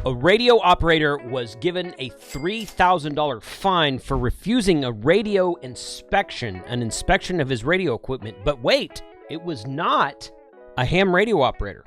A radio operator was given a $3,000 fine for refusing a radio inspection, an inspection of his radio equipment. But wait, it was not a ham radio operator.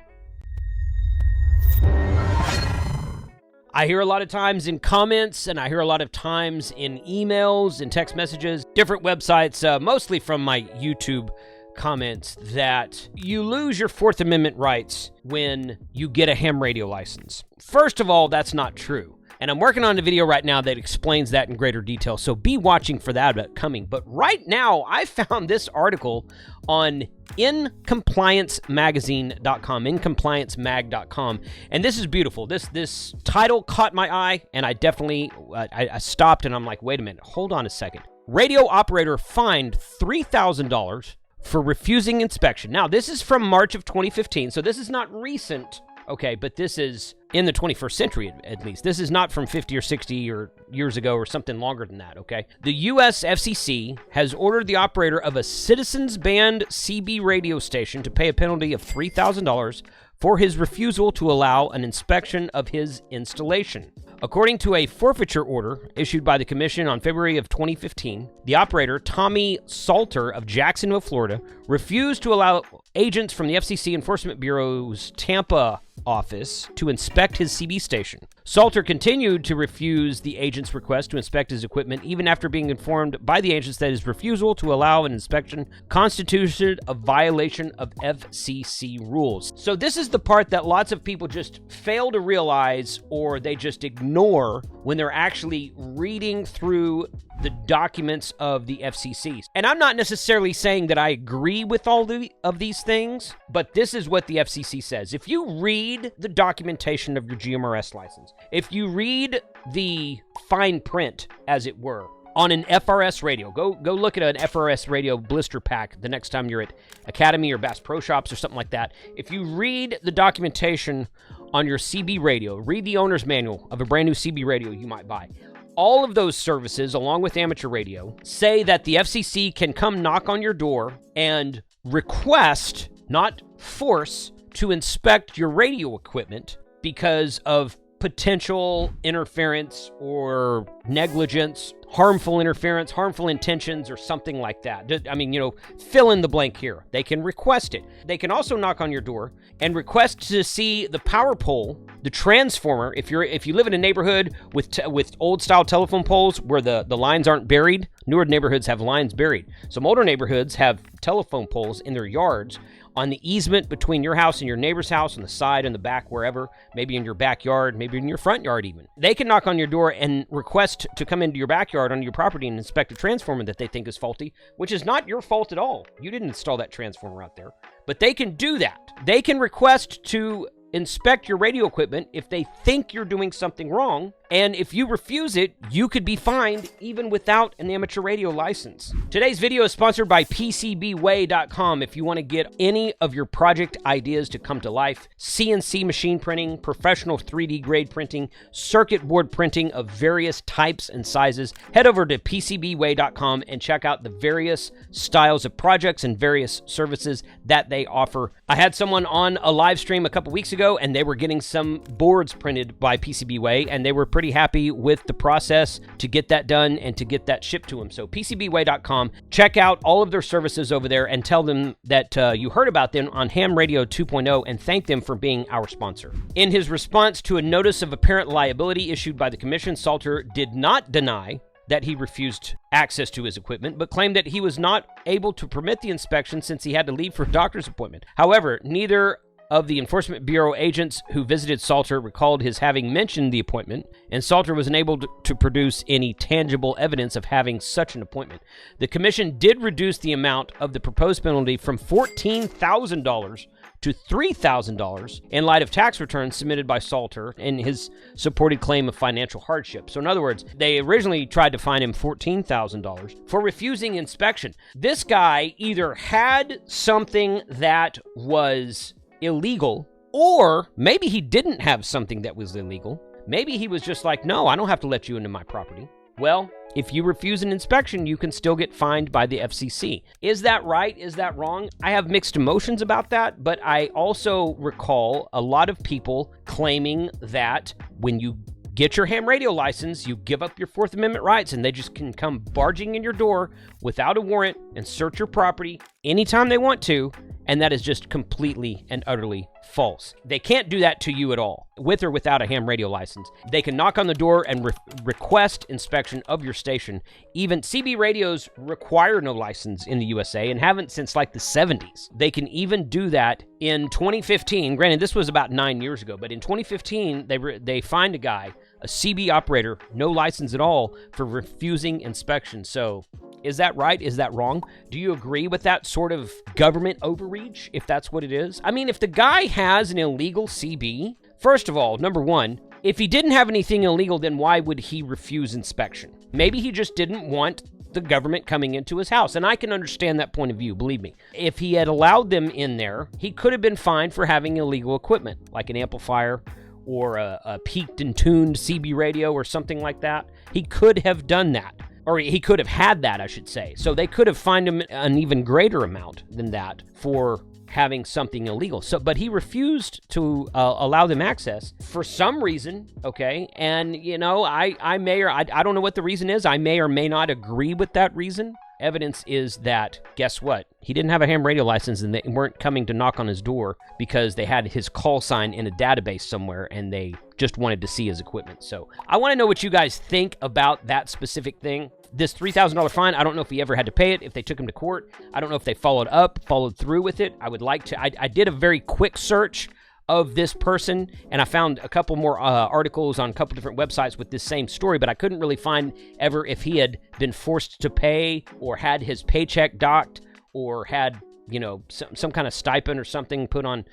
I hear a lot of times in comments, and I hear a lot of times in emails and text messages, different websites, mostly from my YouTube comments, that you lose your Fourth Amendment rights when you get a ham radio license. First of all, that's not true. And I'm working on a video right now that explains that in greater detail, so be watching for that coming. But right now, I found this article on incompliancemagazine.com, incompliancemag.com, and this is beautiful. This title caught my eye, and I definitely I stopped, and I'm like, wait a minute, hold on a second. Radio operator fined $3,000 for refusing inspection. Now, this is from March of 2015, so this is not recent. Okay, but this is in the 21st century, at least. This is not from 50 or 60 or years ago or something longer than that, okay? The U.S. FCC has ordered the operator of a citizens-band CB radio station to pay a penalty of $3,000 for his refusal to allow an inspection of his installation. According to a forfeiture order issued by the commission on February of 2015, the operator, Tommy Salter of Jacksonville, Florida, refused to allow agents from the FCC Enforcement Bureau's Tampa office to inspect his CB station. Salter continued to refuse the agent's request to inspect his equipment even after being informed by the agents that his refusal to allow an inspection constituted a violation of FCC rules. So this is the part that lots of people just fail to realize, or they just ignore when they're actually reading through the documents of the FCC. And I'm not necessarily saying that I agree with all of these things, but this is what the FCC says. If you read the documentation of your GMRS license, if you read the fine print, as it were, on an FRS radio, go look at an FRS radio blister pack the next time you're at Academy or Bass Pro Shops or something like that. If you read the documentation on your CB radio, read the owner's manual of a brand new CB radio you might buy. All of those services, along with amateur radio, say that the FCC can come knock on your door and request, not force, to inspect your radio equipment because of potential interference or negligence, harmful interference, harmful intentions, or something like that. I mean, fill in the blank here. They can request it. They can also knock on your door and request to see the power pole, the transformer. If you live in a neighborhood with old style telephone poles where the lines aren't buried, newer neighborhoods have lines buried. Some older neighborhoods have telephone poles in their yards on the easement between your house and your neighbor's house, on the side and the back, wherever, maybe in your backyard, maybe in your front yard even. They can knock on your door and request to come into your backyard on your property and inspect a transformer that they think is faulty, which is not your fault at all. You didn't install that transformer out there. But they can do that. They can request to inspect your radio equipment if they think you're doing something wrong, and if you refuse it, you could be fined even without an amateur radio license. Today's video is sponsored by PCBWay.com. If you want to get any of your project ideas to come to life, CNC machine printing, professional 3D grade printing, circuit board printing of various types and sizes, head over to PCBWay.com and check out the various styles of projects and various services that they offer. I had someone on a live stream a couple weeks ago, and they were getting some boards printed by PCBWay, and they were pretty happy with the process to get that done and to get that shipped to them. So PCBWay.com, check out all of their services over there and tell them that you heard about them on Ham Radio 2.0 and thank them for being our sponsor. In his response to a notice of apparent liability issued by the commission, Salter did not deny that he refused access to his equipment, but claimed that he was not able to permit the inspection since he had to leave for a doctor's appointment. However, neither of the Enforcement Bureau agents who visited Salter recalled his having mentioned the appointment, and Salter was unable to produce any tangible evidence of having such an appointment. The commission did reduce the amount of the proposed penalty from $14,000 to $3,000 in light of tax returns submitted by Salter and his supported claim of financial hardship. So in other words, they originally tried to fine him $14,000 for refusing inspection. This guy either had something that was illegal, or maybe he didn't have something that was illegal. Maybe he was just like, no, I don't have to let you into my property. Well, if you refuse an inspection, you can still get fined by the FCC. Is that right? Is that wrong? I have mixed emotions about that, but I also recall a lot of people claiming that when you get your ham radio license, you give up your Fourth Amendment rights, and they just can come barging in your door without a warrant and search your property anytime they want to, and that is just completely and utterly false. They can't do that to you at all, with or without a ham radio license. They can knock on the door and request inspection of your station. Even CB radios require no license in the USA and haven't since like the 70s. They can even do that in 2015. Granted, this was about 9 years ago, but in 2015, they fined a guy, a CB operator, no license at all, for refusing inspection. So is that right? Is that wrong? Do you agree with that sort of government overreach, if that's what it is? I mean, if the guy has an illegal CB, first of all, number one, if he didn't have anything illegal, then why would he refuse inspection? Maybe he just didn't want the government coming into his house, and I can understand that point of view, believe me. If he had allowed them in there, he could have been fined for having illegal equipment, like an amplifier or a peaked and tuned CB radio or something like that. He could have done that. Or he could have had that, I should say. So they could have fined him an even greater amount than that for having something illegal. But he refused to allow them access for some reason, okay? And, you know, I don't know what the reason is. I may or may not agree with that reason. Evidence is that, guess what? He didn't have a ham radio license, and they weren't coming to knock on his door because they had his call sign in a database somewhere, and they just wanted to see his equipment. So I want to know what you guys think about that specific thing. This $3,000 fine, I don't know if he ever had to pay it, if they took him to court. I don't know if they followed through with it. I would like to. I did a very quick search of this person, and I found a couple more articles on a couple different websites with this same story, but I couldn't really find ever if he had been forced to pay or had his paycheck docked or had, you know, some kind of stipend or something put on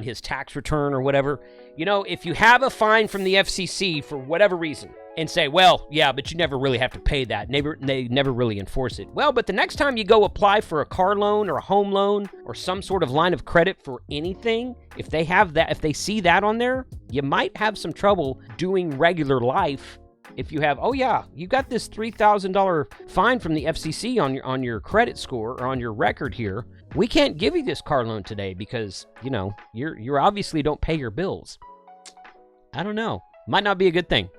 his tax return or whatever. You know, if you have a fine from the FCC for whatever reason and say, well, yeah, but you never really have to pay that. They never really enforce it. Well, but the next time you go apply for a car loan or a home loan or some sort of line of credit for anything, if they see that on there, you might have some trouble doing regular life. If you have, oh yeah, you got this $3,000 fine from the FCC on your credit score or on your record here. We can't give you this car loan today because, you know, you're obviously don't pay your bills. I don't know. Might not be a good thing.